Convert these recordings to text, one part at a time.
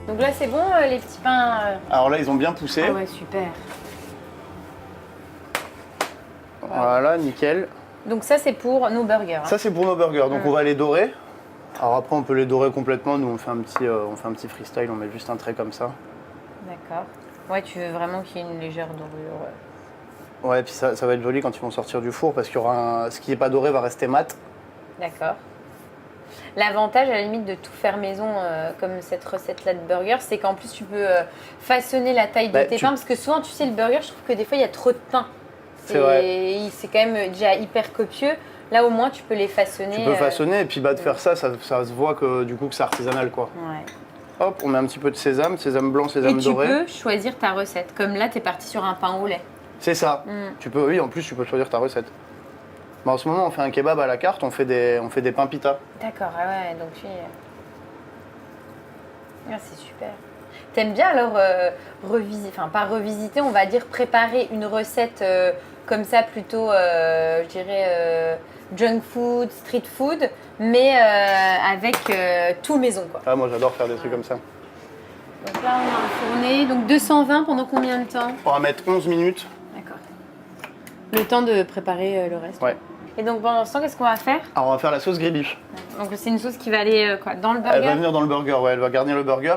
Donc là, c'est bon, les petits pains. Alors là, ils ont bien poussé. Ah ouais, super. Voilà, nickel. Donc ça, c'est pour nos burgers. Ça, c'est pour nos burgers. Donc on va les dorer. Alors après, on peut les dorer complètement. Nous, on fait un petit freestyle. On met juste un trait comme ça. D'accord. Ouais, tu veux vraiment qu'il y ait une légère dorure. Ouais, puis ça va être joli quand ils vont sortir du four parce qu'il y aura ce qui n'est pas doré va rester mat. D'accord. L'avantage, à la limite, de tout faire maison, comme cette recette-là de burger, c'est qu'en plus, tu peux façonner la taille de tes pains. Parce que souvent, tu sais, le burger, je trouve que des fois, il y a trop de pain. C'est vrai. C'est quand même déjà hyper copieux. Là, au moins, tu peux les façonner. Tu peux façonner et puis de faire ça se voit que du coup que c'est artisanal, quoi. Ouais. Hop, on met un petit peu de sésame blanc, sésame doré. Et tu peux choisir ta recette. Comme là, tu es parti sur un pain au lait. C'est ça. Tu peux, oui, en plus, tu peux choisir ta recette. Mais en ce moment, on fait un kebab à la carte, on fait des pains pita. D'accord, ah ouais, donc c'est super. T'aimes bien alors pas revisiter, on va dire préparer une recette comme ça plutôt, je dirais, junk food, street food, mais avec tout maison, quoi. Ah, moi, j'adore faire des trucs comme ça. Donc là, on a enfourné, donc 220 pendant combien de temps? On va mettre 11 minutes. D'accord. Le temps de préparer le reste. Ouais. Et donc pendant ce temps, qu'est-ce qu'on va faire? Alors, on va faire la sauce gribiche. Donc c'est une sauce qui va aller dans le burger? Elle va venir dans le burger, ouais, elle va garnir le burger.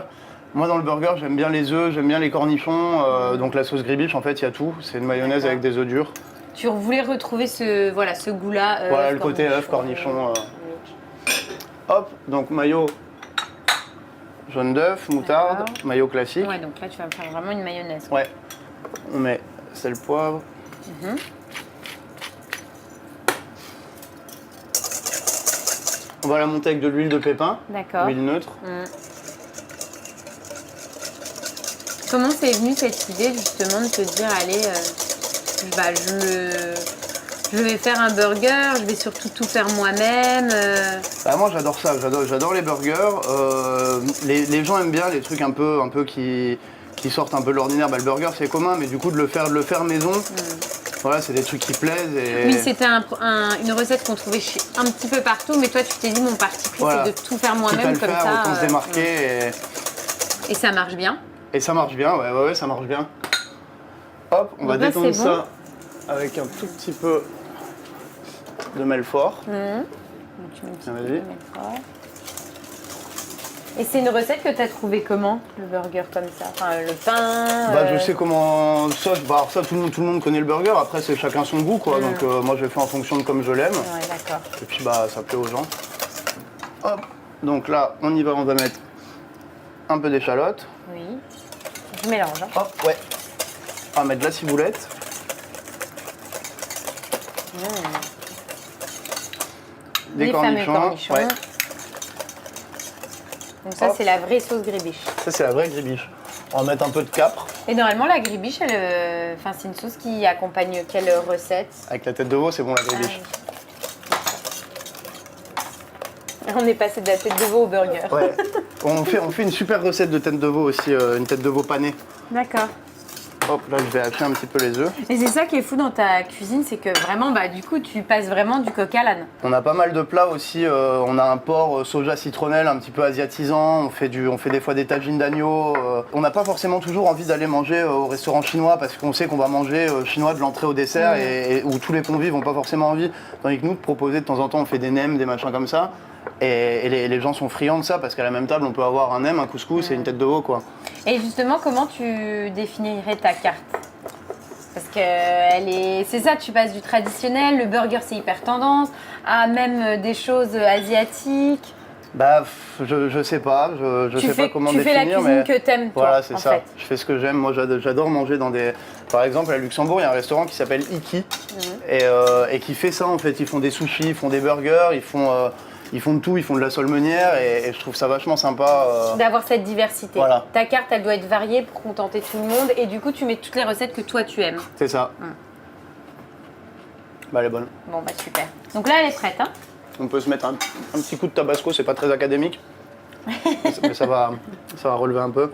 Moi, dans le burger, j'aime bien les œufs, j'aime bien les cornichons. Donc la sauce gribiche, en fait, il y a tout. C'est une mayonnaise avec des œufs durs. Tu voulais retrouver ce goût-là. Voilà, le côté œuf, cornichon. Hop, donc mayo jaune d'œuf, moutarde, mayo classique. Ouais, donc là, tu vas me faire vraiment une mayonnaise. Ouais. On met sel, poivre. On va la monter avec de l'huile de pépin. D'accord. Huile neutre. Comment c'est venu cette idée justement de te dire, allez, je vais faire un burger, je vais surtout tout faire moi-même. Bah, moi j'adore ça, j'adore les burgers. Les gens aiment bien les trucs un peu qui sortent un peu de l'ordinaire. Bah, le burger c'est commun, mais du coup de le faire maison, voilà, c'est des trucs qui plaisent. Et... Oui, c'était une recette qu'on trouvait un petit peu partout, mais toi tu t'es dit mon parti pris c'est de tout faire moi-même comme ça. Autant se démarquer. Et ça marche bien. Et ça marche bien, ouais, ça marche bien. Hop, on va détendre ça avec un tout petit peu de Melfort. Vas-y. Et c'est une recette que tu as trouvée comment, le burger comme ça? Enfin, le pain Bah, je sais comment... Ça, tout le monde connaît le burger. Après, c'est chacun son goût, quoi. Donc, moi, je fais en fonction de comme je l'aime. Ouais, d'accord. Et puis, bah, ça plaît aux gens. Hop. Donc là, on y va. On va mettre un peu d'échalote. Oui. Je mélange. Hop, ouais. On va mettre de la ciboulette. Des cornichons. Ouais. Donc ça, c'est la vraie sauce gribiche. Ça, c'est la vraie gribiche. On va mettre un peu de capre. Et normalement, la gribiche, c'est une sauce qui accompagne quelle recette? Avec la tête de veau, c'est bon, la gribiche. On est passé de la tête de veau au burger. Ouais. On fait une super recette de tête de veau aussi, une tête de veau panée. D'accord. Hop, là, je vais hacher un petit peu les œufs. Et c'est ça qui est fou dans ta cuisine, c'est que vraiment, du coup, tu passes vraiment du coq à l'âne. On a pas mal de plats aussi. On a un porc soja citronnelle un petit peu asiatisant. On fait des fois des tagines d'agneau. On n'a pas forcément toujours envie d'aller manger au restaurant chinois parce qu'on sait qu'on va manger chinois de l'entrée au dessert et où tous les convives n'ont pas forcément envie. Tandis que nous, de proposer de temps en temps, on fait des nems, des machins comme ça. Et les gens sont friands de ça parce qu'à la même table, on peut avoir un nem, un couscous et une tête de veau, quoi. Et justement, comment tu définirais ta carte? Parce que c'est ça, tu passes du traditionnel, le burger c'est hyper tendance, à même des choses asiatiques. Bah, je sais pas, je sais pas comment définir. Tu fais la cuisine que t'aimes, toi. Voilà, c'est ça. Je fais ce que j'aime. Moi, j'adore manger dans des... Par exemple, à Luxembourg, il y a un restaurant qui s'appelle Iki et qui fait ça, en fait. Ils font des sushis, ils font des burgers, ils font de tout, ils font de la solmenière et je trouve ça vachement sympa. D'avoir cette diversité. Voilà. Ta carte, elle doit être variée pour contenter tout le monde et du coup, tu mets toutes les recettes que toi, tu aimes. C'est ça. Bah, elle est bonne. Bon, bah super. Donc là, elle est prête, hein? On peut se mettre un petit coup de tabasco, c'est pas très académique, mais ça va relever un peu.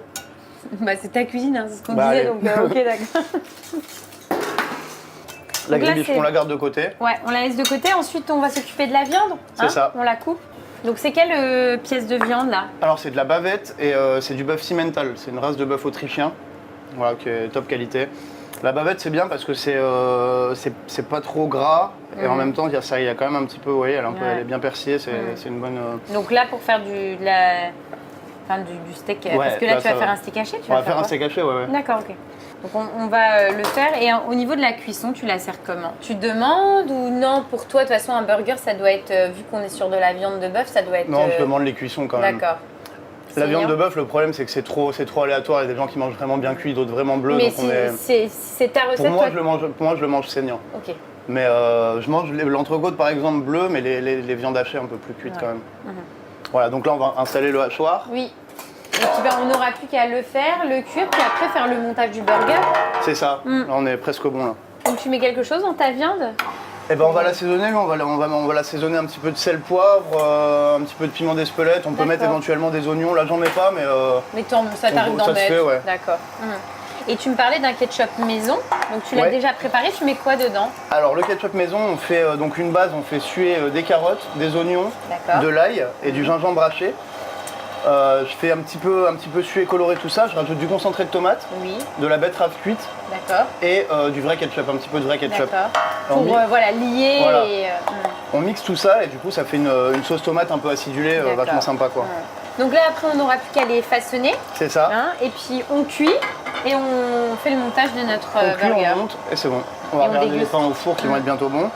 Bah, c'est ta cuisine, hein, c'est ce qu'on Bah, disait, allez. donc ok, d'accord. La Donc là, gribiche, c'est- on la garde de côté. Ouais, on la laisse de côté. Ensuite, on va s'occuper de la viande. C'est ça. On la coupe. Donc, c'est quelle pièce de viande là? Alors c'est de la bavette et c'est du bœuf Simmental. C'est une race de bœuf autrichien, voilà, qui est top qualité. La bavette c'est bien parce que c'est pas trop gras et en même temps il y a quand même un petit peu, vous voyez, elle est bien persillée, c'est une bonne. Donc là, pour faire du steak, parce que là, là, tu vas ça faire va. un steak haché, On va faire un quoi? steak haché, ouais. D'accord, ok. Donc on va le faire. Et au niveau de la cuisson, tu la sers comment? Tu demandes ou non? Pour toi, de toute façon, un burger, ça doit être, vu qu'on est sur de la viande de bœuf, ça doit être. Non, je demande les cuissons quand même. D'accord. La viande de bœuf, le problème c'est que c'est trop aléatoire. Il y a des gens qui mangent vraiment bien cuit, d'autres vraiment bleus. Mais donc on est... c'est ta recette, Pour moi, toi. je le mange saignant. Ok. Mais je mange l'entrecôte par exemple bleu, mais les viandes hachées un peu plus cuites quand même. Voilà, donc là on va installer le hachoir. Oui. Et puis on n'aura plus qu'à le faire, le cuire, puis après faire le montage du burger. C'est ça, là on est presque bon là. Donc tu mets quelque chose dans ta viande? Eh ben on va l'assaisonner, on va l'assaisonner un petit peu de sel, poivre, un petit peu de piment d'Espelette. On peut mettre éventuellement des oignons, là j'en mets pas, mais... Mais ça t'arrive d'en ça se mettre. fait, ouais. D'accord. Et tu me parlais d'un ketchup maison, donc tu l'as déjà préparé, tu mets quoi dedans? Alors le ketchup maison, on fait donc une base, on fait suer des carottes, des oignons, de l'ail et du gingembre haché. Je fais un petit peu suer, colorer tout ça, je rajoute du concentré de tomate, de la betterave cuite et du vrai ketchup, un petit peu de vrai ketchup. D'accord. Pour lier Voilà. et... On mixe tout ça et du coup ça fait une sauce tomate un peu acidulée, vachement sympa quoi. Donc là après on n'aura plus qu'à les façonner. C'est ça. Et puis on cuit et on fait le montage de notre on cuit, burger. on monte et c'est bon. On va regarder les pains au four qui vont être bientôt bons.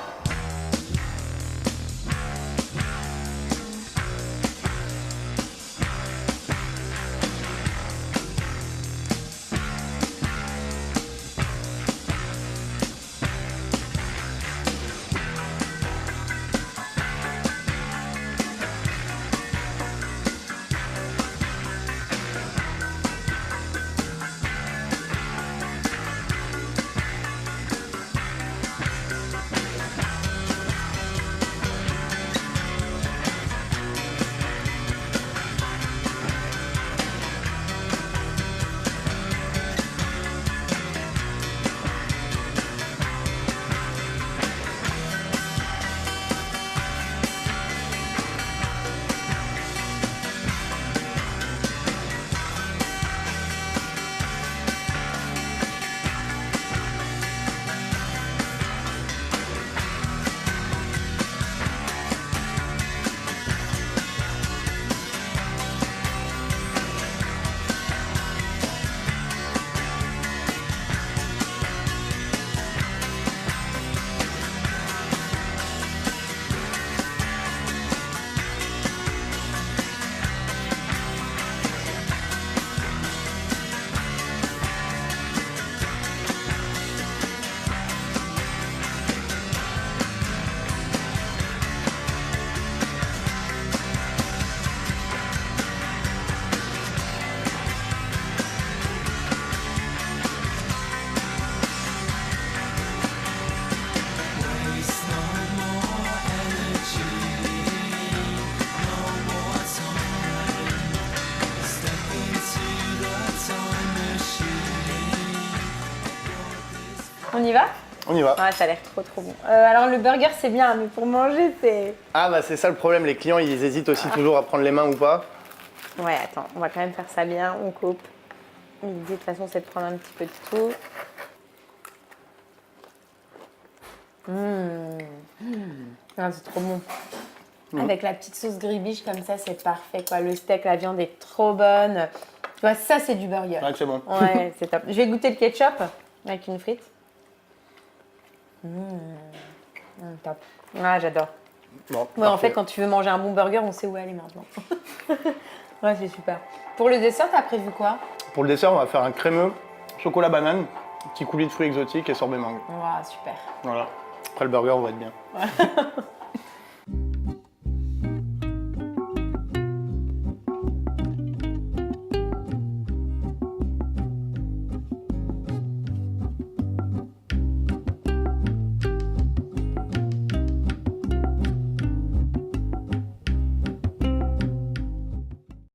On y va? On y va. Ouais, ça a l'air trop bon. Alors le burger c'est bien, mais pour manger c'est... Ah bah c'est ça le problème, les clients ils hésitent aussi toujours à prendre les mains ou pas. Ouais, attends, on va quand même faire ça bien, on coupe. L'idée de toute façon c'est de prendre un petit peu de tout. Ah, c'est trop bon. Avec la petite sauce gribiche comme ça, c'est parfait quoi. Le steak, la viande est trop bonne. Tu vois, ça c'est du burger. Ouais, c'est bon. Ouais, c'est top. Je vais goûter le ketchup avec une frite. Top. Ah, j'adore. Bon, Ouais, en fait, quand tu veux manger un bon burger, on sait où aller maintenant. Ouais, c'est super. Pour le dessert, t'as prévu quoi? Pour le dessert, on va faire un crémeux chocolat banane, petit coulis de fruits exotiques et sorbet mangue. Wow, super. Voilà. Après le burger, on va être bien.